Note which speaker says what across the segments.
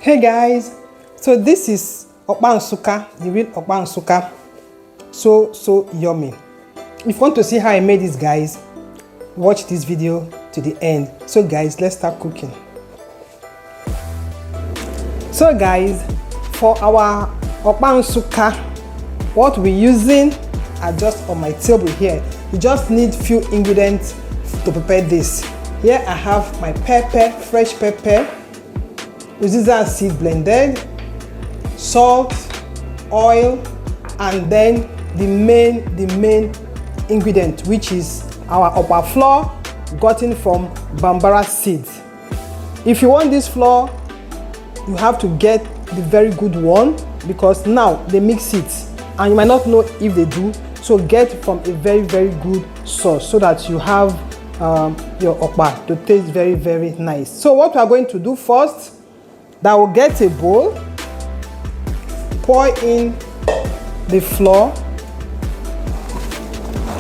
Speaker 1: Hey guys, so this is Okpa Nsukka, the real Okpa Nsukka. So yummy. If you want to see how I made this, guys, watch this video to the end. So guys, let's start cooking. So guys, for our Okpa Nsukka, what we're using are just on my table here. You just need few ingredients to prepare this. Here I have my pepper, fresh pepper, Uziza seed blended, salt, oil, and then the main ingredient, which is our Okpa flour gotten from Bambara seeds. If you want this flour, you have to get the very good one, because now they mix it and you might not know if they do. So get from a very good source so that you have your Okpa to taste very nice. So what we are going to do first, that will get a bowl, pour in the flour,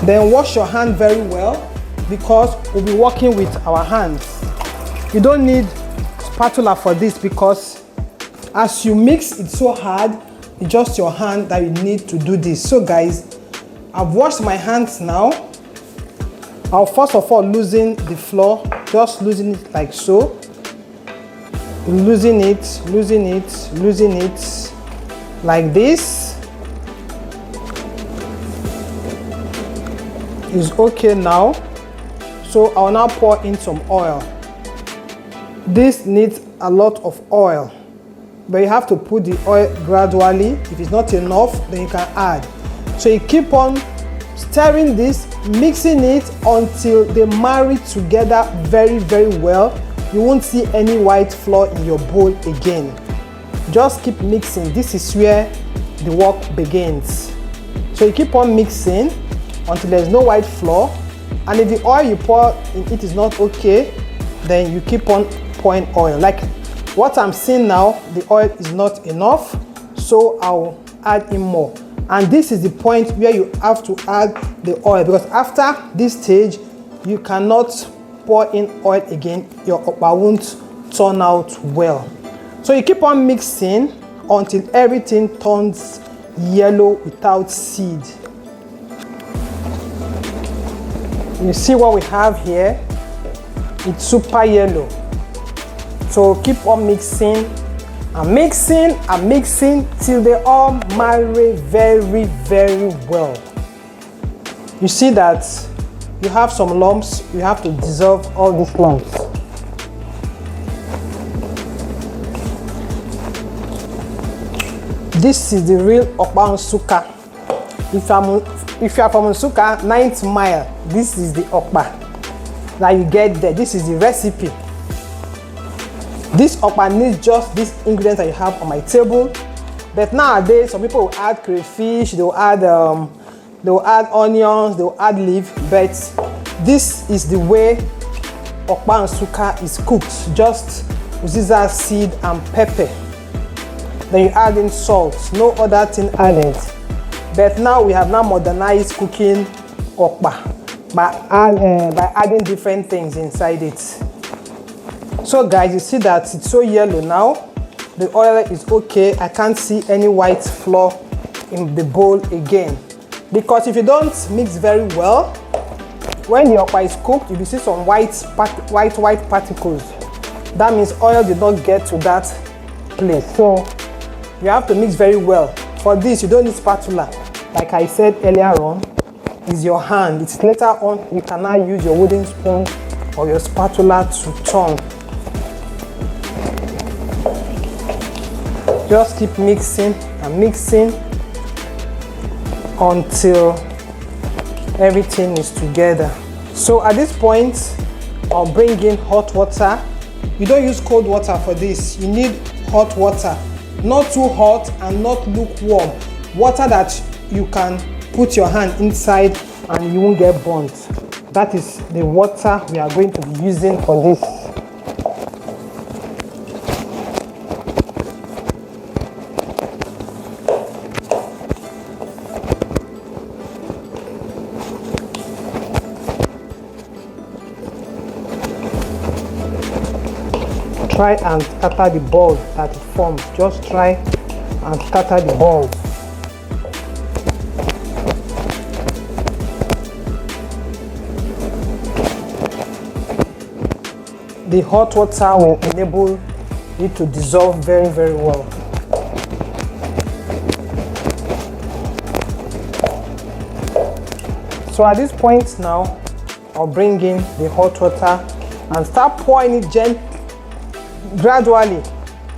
Speaker 1: then wash your hand very well, because we'll be working with our hands. You don't need spatula for this, because as you mix it's so hard, it's just your hand that you need to do this. So guys, I've washed my hands now. I'll first of all loosen the flour, just loosen it like so. Loosen it like this. Is okay now. So I'll now pour in some oil. This needs a lot of oil, but you have to put the oil gradually. If it's not enough, then you can add. So you keep on stirring this, mixing it until they marry together very well. You won't see any white flour in your bowl again. Just keep mixing. This is where the work begins. So you keep on mixing until there's no white flour, and if the oil you pour in it is not okay, then you keep on pouring oil. Like what I'm seeing now, the oil is not enough, so I'll add in more. And this is the point where you have to add the oil, because after this stage you cannot pour in oil again. Your Okpa won't turn out well. So you keep on mixing until everything turns yellow without seed. You see what we have here? It's super yellow. So keep on mixing and mixing till they all marry very well. You see that you have some lumps. You have to dissolve all these lumps. This is the real Okpa Nsukka. If you are from Nsukka, 9th mile, this is the Okpa that you get there. This is the recipe. This Okpa needs just these ingredients that you have on my table. But nowadays, some people will add crayfish, they will add onions, they will add leaf. But this is the way Okpa Nsukka is cooked. Just Uziza seed and pepper. Then you add in salt, no other thing added. But now we have modernized cooking Okpa by adding different things inside it. So guys, you see that it's so yellow now. The oil is okay. I can't see any white flour in the bowl again. Because if you don't mix very well, when the Okpa is cooked, you will see some white particles. That means oil did not get to that place. So you have to mix very well. For this, you don't need spatula. Like I said earlier on, it's your hand. It's later on you can now use your wooden spoon or your spatula to turn. Just keep mixing and mixing until everything is together. So at this point, I'll bring in hot water. You don't use cold water for this. You need hot water. Not too hot and not lukewarm. Water that you can put your hand inside and you won't get burnt. That is the water we are going to be using for this. try and scatter the ball that it forms. Just try and scatter the ball. The hot water will enable it to dissolve very, very well. So at this point now, I'll bring in the hot water and start pouring it gently, gradually.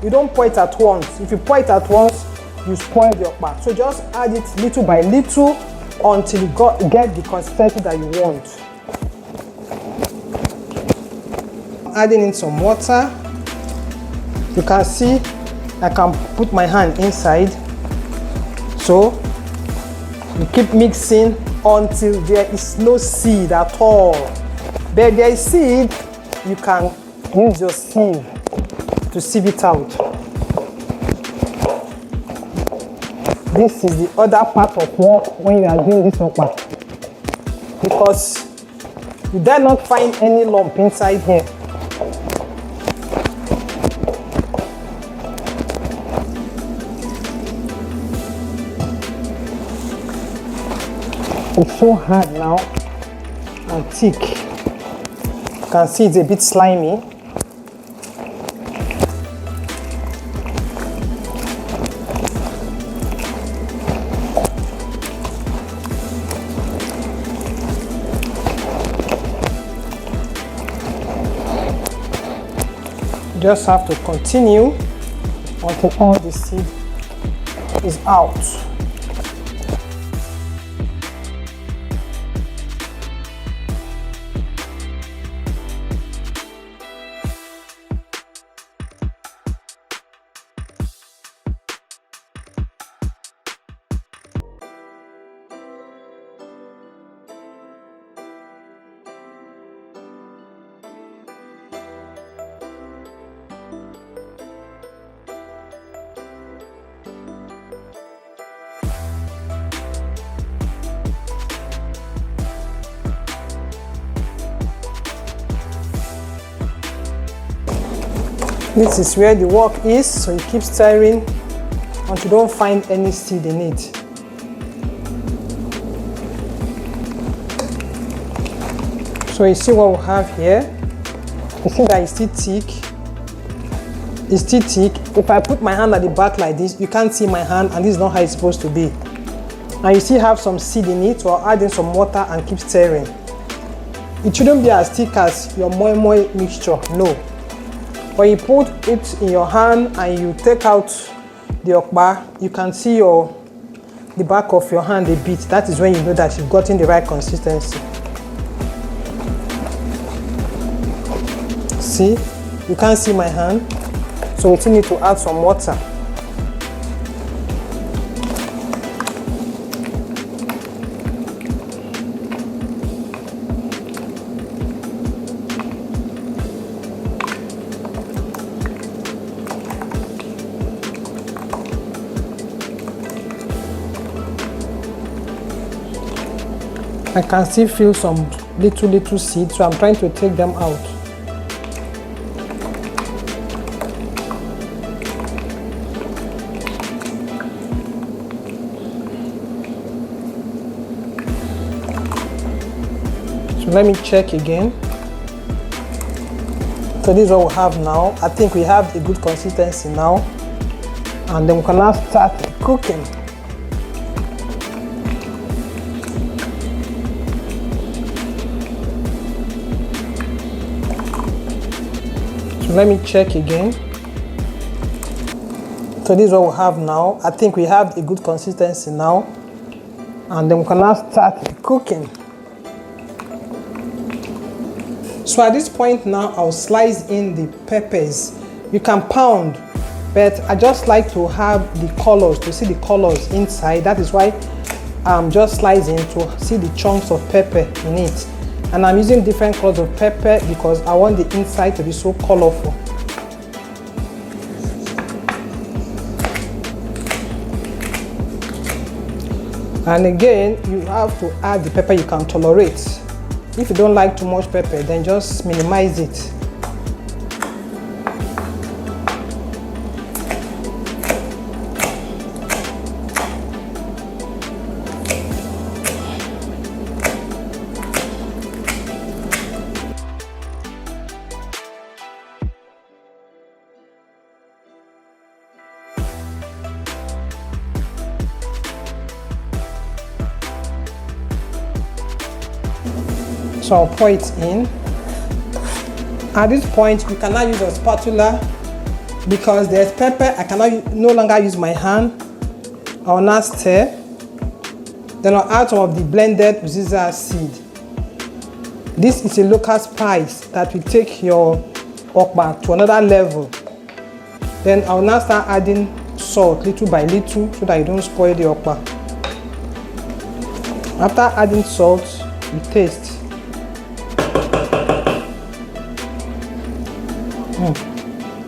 Speaker 1: You don't pour it at once. If you pour it at once, you spoil the okpa. So just add it little by little until you get the consistency that you want. Adding in some water. You can see I can put my hand inside. So you keep mixing until there is no seed at all. But there is seed, you can use your sieve to sieve it out. This is the other part of work when you are doing this okpa, because you dare not find any lump inside here. It's so hard now and thick. You can see it's a bit slimy. You just have to continue until all the seed is out. This is where the work is, so you keep stirring until you don't find any seed in it. So you see what we have here. You see that it's still thick. It's still thick. If I put my hand at the back like this, you can't see my hand, and this is not how it's supposed to be. And you still have some seed in it, so I'll add in some water and keep stirring. It shouldn't be as thick as your moi moi mixture, no. When you put it in your hand and you take out the okpa, you can see the back of your hand a bit. That is when you know that you've gotten the right consistency. See, you can't see my hand, so we still need to add some water. I can still feel some little seeds, so I'm trying to take them out. So let me check again. So this is what we have now. I think we have a good consistency now. And then we can now start cooking. Let me check again. So this is what we have now. I think we have a good consistency now. And then we can now start cooking. So at this point now, I'll slice in the peppers. You can pound, but I just like to have the colors, to see the colors inside. That is why I'm just slicing to see the chunks of pepper in it. And I'm using different colors of pepper because I want the inside to be so colorful. And again, you have to add the pepper you can tolerate. If you don't like too much pepper, then just minimize it. So I'll pour it in. At this point, you cannot use a spatula because there's pepper. I cannot no longer use my hand. I will now stir. Then I'll add some of the blended Uziza seed. This is a local spice that will take your okpa to another level. Then I will now start adding salt little by little so that you don't spoil the okpa. After adding salt, you taste.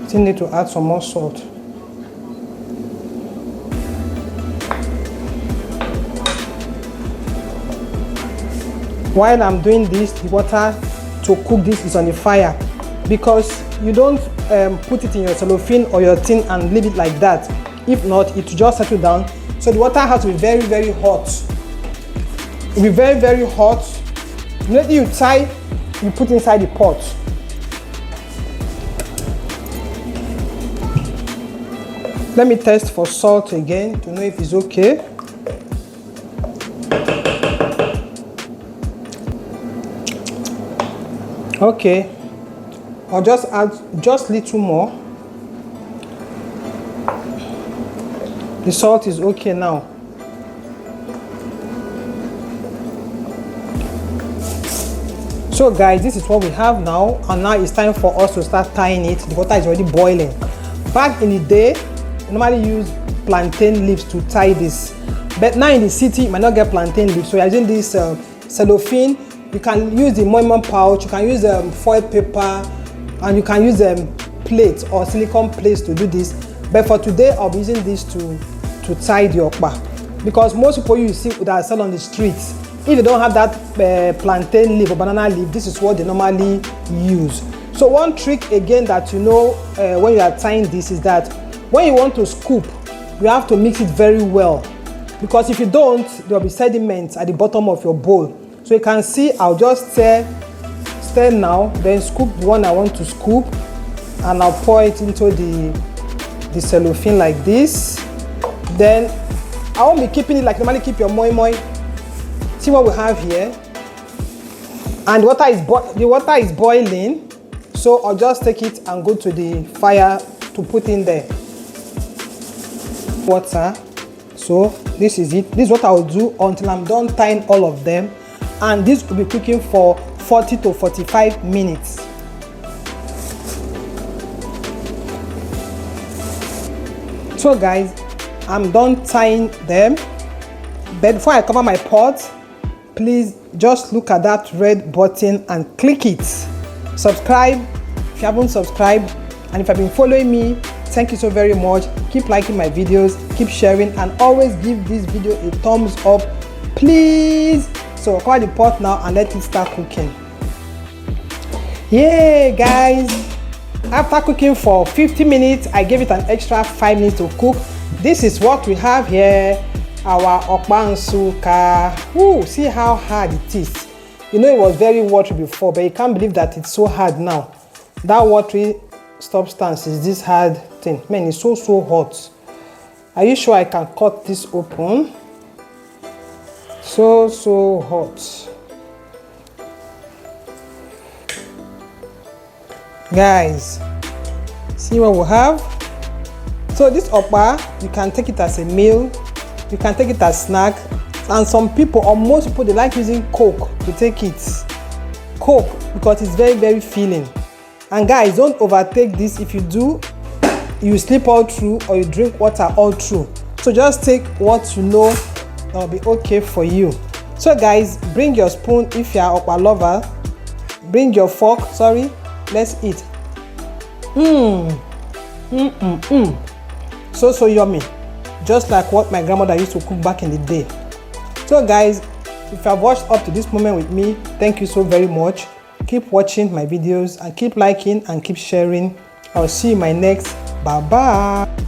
Speaker 1: Still need to add some more salt. While I'm doing this, the water to cook this is on the fire because you don't put it in your cellophane or your tin and leave it like that. If not, it will just settle down. So the water has to be very, very hot. It will be very, very hot. Immediately you tie, you put inside the pot. Let me test for salt again to know if it's okay. Okay, I'll just add just little more. The salt is okay now. So guys, this is what we have now, and now it's time for us to start tying it. The water is already boiling. Back in the day, I normally use plantain leaves to tie this, but now in the city you might not get plantain leaves, so you're using this cellophane. You can use the moi pouch, you can use foil paper, and you can use plates or silicone plates to do this. But for today, I'll be using this to tie the okpa, because most people you see that sell on the streets, if they don't have that plantain leaf or banana leaf, this is what they normally use. So one trick again that you know when you are tying this is that when you want to scoop, you have to mix it very well, because if you don't, there will be sediments at the bottom of your bowl. So you can see I'll just stir now, then scoop the one I want to scoop, and I'll pour it into the cellophane like this. Then I won't be keeping it like normally keep your moi moi. See what we have here, and the water is boiling, so I'll just take it and go to the fire to put in there water. So this is it. This is what I will do until I'm done tying all of them, and this will be cooking for 40 to 45 minutes. So guys, I'm done tying them, but before I cover my pot, please just look at that red button and click it. Subscribe if you haven't subscribed, and if you've been following me, thank you so very much. Keep liking my videos, keep sharing, and always give this video a thumbs up, please. So cover the pot now and let it start cooking. Yeah guys, after cooking for 50 minutes, I gave it an extra 5 minutes to cook. This is what we have here, our Okpa Nsukka. Ooh, see how hard it is. You know it was very watery before, but you can't believe that it's so hard now. That watery substance is this hard thing. Man, it's so hot. Are you sure I can cut this open? So hot. Guys, see what we have? So this okpa, you can take it as a meal, you can take it as snack, and some people, or most people, they like using Coke to take it. Coke, because it's very filling. And guys, don't overtake this. If you do, you sleep all through or you drink water all through. So just take what you know that will be okay for you. So guys, bring your spoon if you are okpa lover. Bring your fork, sorry. Let's eat. So yummy. Just like what my grandmother used to cook back in the day. So guys, if you have watched up to this moment with me, thank you so very much. Keep watching my videos and keep liking and keep sharing. I'll see you in my next. Bye bye.